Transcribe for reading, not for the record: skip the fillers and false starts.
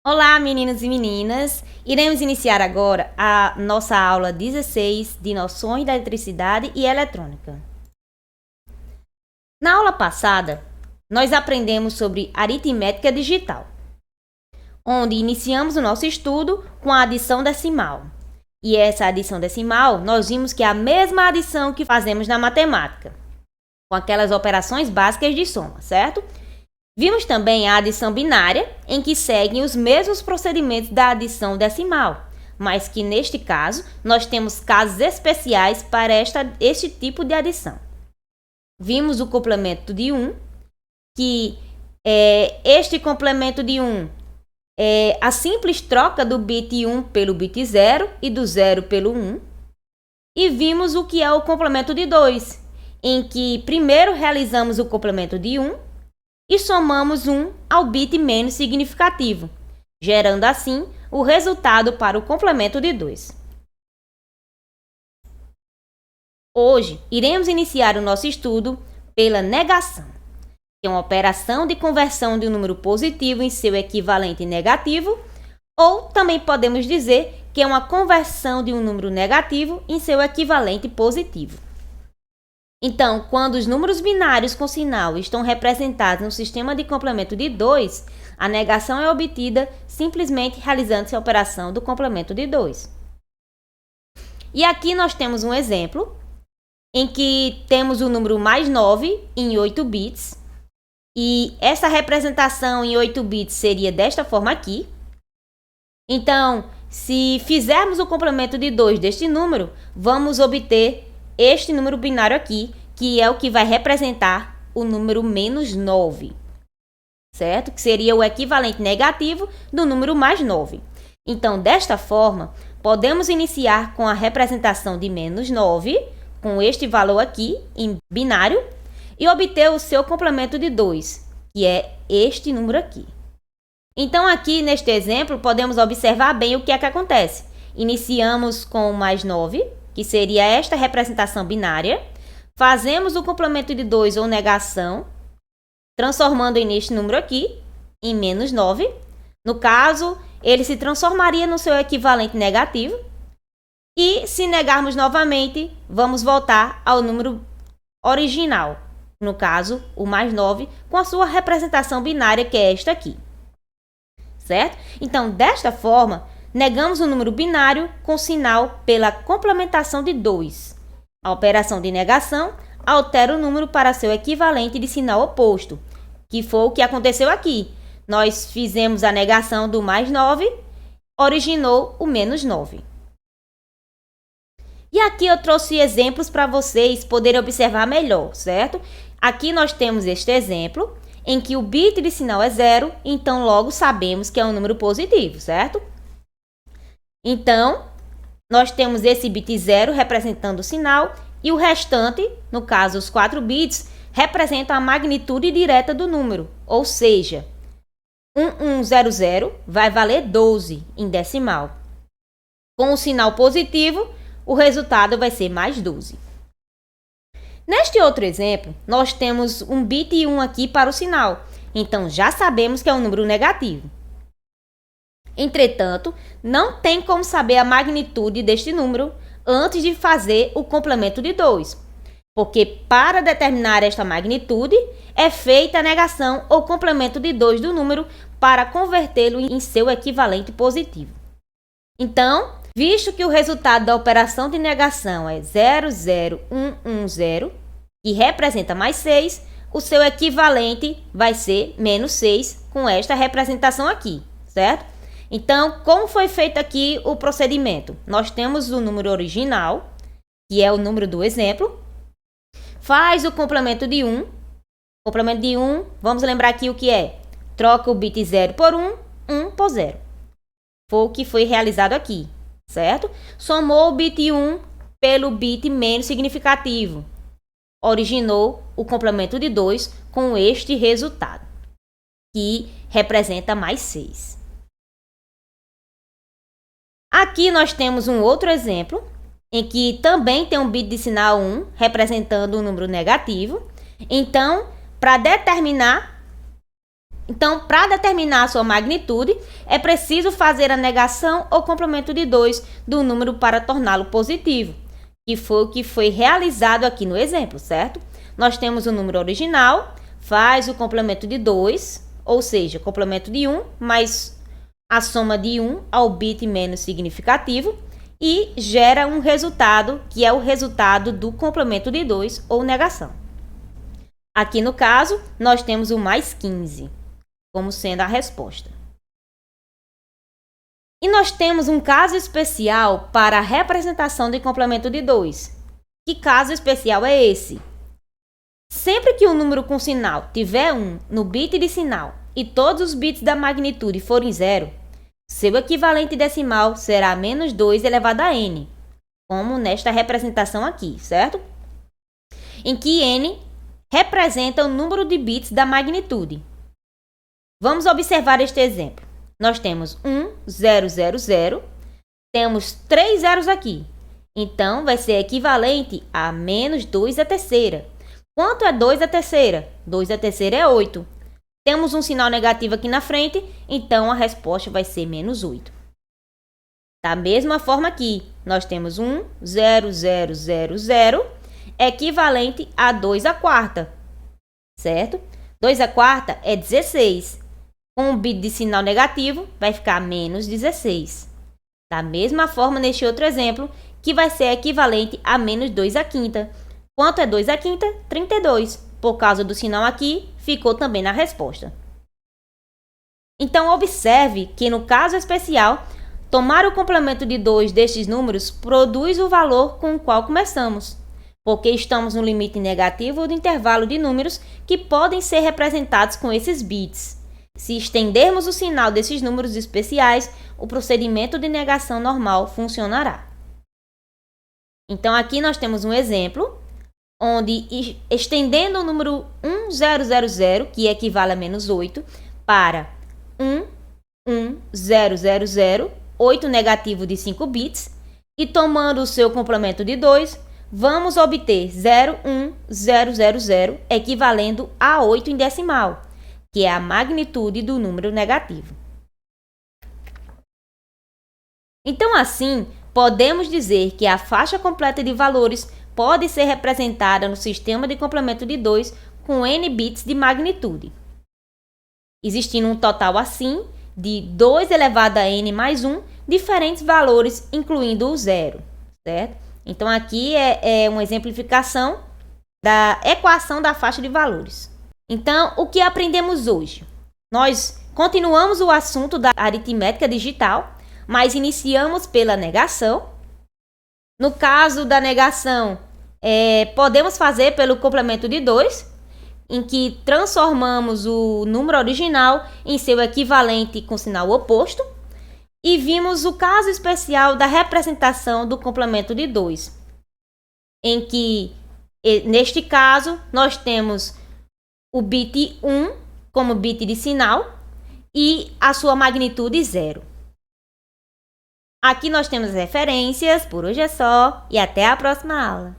Olá, meninos e meninas! Iremos iniciar agora a nossa aula 16 de Noções da Eletricidade e Eletrônica. Na aula passada, nós aprendemos sobre aritmética digital, onde iniciamos o nosso estudo com a adição decimal. E essa adição decimal, nós vimos que é a mesma adição que fazemos na matemática, com aquelas operações básicas de soma, certo? Vimos também a adição binária, em que seguem os mesmos procedimentos da adição decimal, mas que neste caso nós temos casos especiais para este tipo de adição. Vimos o complemento de 1, que este complemento de 1 é a simples troca do bit 1 pelo bit 0 e do 0 pelo 1. E vimos o que é o complemento de 2, em que primeiro realizamos o complemento de 1 e somamos 1 ao bit menos significativo, gerando assim o resultado para o complemento de 2. Hoje, iremos iniciar o nosso estudo pela negação, que é uma operação de conversão de um número positivo em seu equivalente negativo, ou também podemos dizer que é uma conversão de um número negativo em seu equivalente positivo. Então, quando os números binários com sinal estão representados no sistema de complemento de 2, a negação é obtida simplesmente realizando-se a operação do complemento de 2. E aqui nós temos um exemplo em que temos o número mais 9 em 8 bits, e essa representação em 8 bits seria desta forma aqui. Então, se fizermos o complemento de 2 deste número, vamos obter este número binário aqui, que é o que vai representar o número menos 9, certo? Que seria o equivalente negativo do número mais 9. Então, desta forma, podemos iniciar com a representação de menos 9, com este valor aqui em binário, e obter o seu complemento de 2, que é este número aqui. Então, aqui neste exemplo, podemos observar bem o que é que acontece. Iniciamos com o mais 9, que seria esta representação binária. Fazemos o complemento de 2 ou negação, transformando neste número aqui em menos 9. No caso, ele se transformaria no seu equivalente negativo. E se negarmos novamente, vamos voltar ao número original. No caso, o mais 9, com a sua representação binária, que é esta aqui. Certo? Então, desta forma, negamos o número binário com sinal pela complementação de 2. A operação de negação altera o número para seu equivalente de sinal oposto, que foi o que aconteceu aqui. Nós fizemos a negação do mais 9, originou o menos 9. E aqui eu trouxe exemplos para vocês poderem observar melhor, certo? Aqui nós temos este exemplo, em que o bit de sinal é 0, então logo sabemos que é um número positivo, certo? Então, nós temos esse bit 0 representando o sinal e o restante, no caso os 4 bits, representam a magnitude direta do número, ou seja, 1100 vai valer 12 em decimal. Com o sinal positivo, o resultado vai ser mais 12. Neste outro exemplo, nós temos um bit 1 aqui para o sinal, então já sabemos que é um número negativo. Entretanto, não tem como saber a magnitude deste número antes de fazer o complemento de 2, porque para determinar esta magnitude é feita a negação ou complemento de 2 do número para convertê-lo em seu equivalente positivo. Então, visto que o resultado da operação de negação é 00110, que representa mais 6, o seu equivalente vai ser menos 6 com esta representação aqui, certo? Então, como foi feito aqui o procedimento? Nós temos o número original, que é o número do exemplo, faz o complemento de 1. Complemento de 1, vamos lembrar aqui o que é. Troca o bit 0 por 1, 1 por 0. Foi o que foi realizado aqui, certo? Somou o bit 1 pelo bit menos significativo. Originou o complemento de 2 com este resultado, que representa mais 6. Aqui nós temos um outro exemplo, em que também tem um bit de sinal 1, representando um número negativo. Então, para determinar Então, para determinar a sua magnitude, é preciso fazer a negação ou complemento de 2 do número para torná-lo positivo, que foi o que foi realizado aqui no exemplo, certo? Nós temos o número original, faz o complemento de 2, ou seja, complemento de 1 mais a soma de 1 ao bit menos significativo, e gera um resultado, que é o resultado do complemento de 2 ou negação. Aqui no caso, nós temos o mais 15 como sendo a resposta. E nós temos um caso especial para a representação de complemento de 2. Que caso especial é esse? Sempre que o número com sinal tiver 1 no bit de sinal e todos os bits da magnitude forem 0, seu equivalente decimal será menos 2 elevado a n, como nesta representação aqui, certo? Em que n representa o número de bits da magnitude. Vamos observar este exemplo. Nós temos 1, 0, 0, 0. Temos 3 zeros aqui. Então, vai ser equivalente a menos 2 à terceira. Quanto é 2 à terceira? 2 à terceira é 8. Temos um sinal negativo aqui na frente, então a resposta vai ser menos 8. Da mesma forma aqui, nós temos 1, 0, 0, 0, 0, equivalente a 2 à quarta, certo? 2 à quarta é 16. Com um bit de sinal negativo, vai ficar menos 16. Da mesma forma, neste outro exemplo, que vai ser equivalente a menos 2 à quinta. Quanto é 2 à quinta? 32. Por causa do sinal aqui, ficou também na resposta. Então, observe que no caso especial, tomar o complemento de 2 destes números produz o valor com o qual começamos, porque estamos no limite negativo do intervalo de números que podem ser representados com esses bits. Se estendermos o sinal desses números especiais, o procedimento de negação normal funcionará. Então, aqui nós temos um exemplo, onde estendendo o número 1000, que equivale a menos 8, para 11000, 8 negativo de 5 bits, e tomando o seu complemento de 2, vamos obter 01000, equivalendo a 8 em decimal, que é a magnitude do número negativo. Então, assim, podemos dizer que a faixa completa de valores pode ser representada no sistema de complemento de 2 com n bits de magnitude, existindo um total, assim, de 2 elevado a n mais 1, diferentes valores, incluindo o zero, certo? Então, aqui é uma exemplificação da equação da faixa de valores. Então, o que aprendemos hoje? Nós continuamos o assunto da aritmética digital, mas iniciamos pela negação. No caso da negação, podemos fazer pelo complemento de 2, em que transformamos o número original em seu equivalente com sinal oposto. E vimos o caso especial da representação do complemento de 2, em que, neste caso, nós temos o bit 1 como bit de sinal e a sua magnitude 0. Aqui nós temos referências, por hoje é só e até a próxima aula.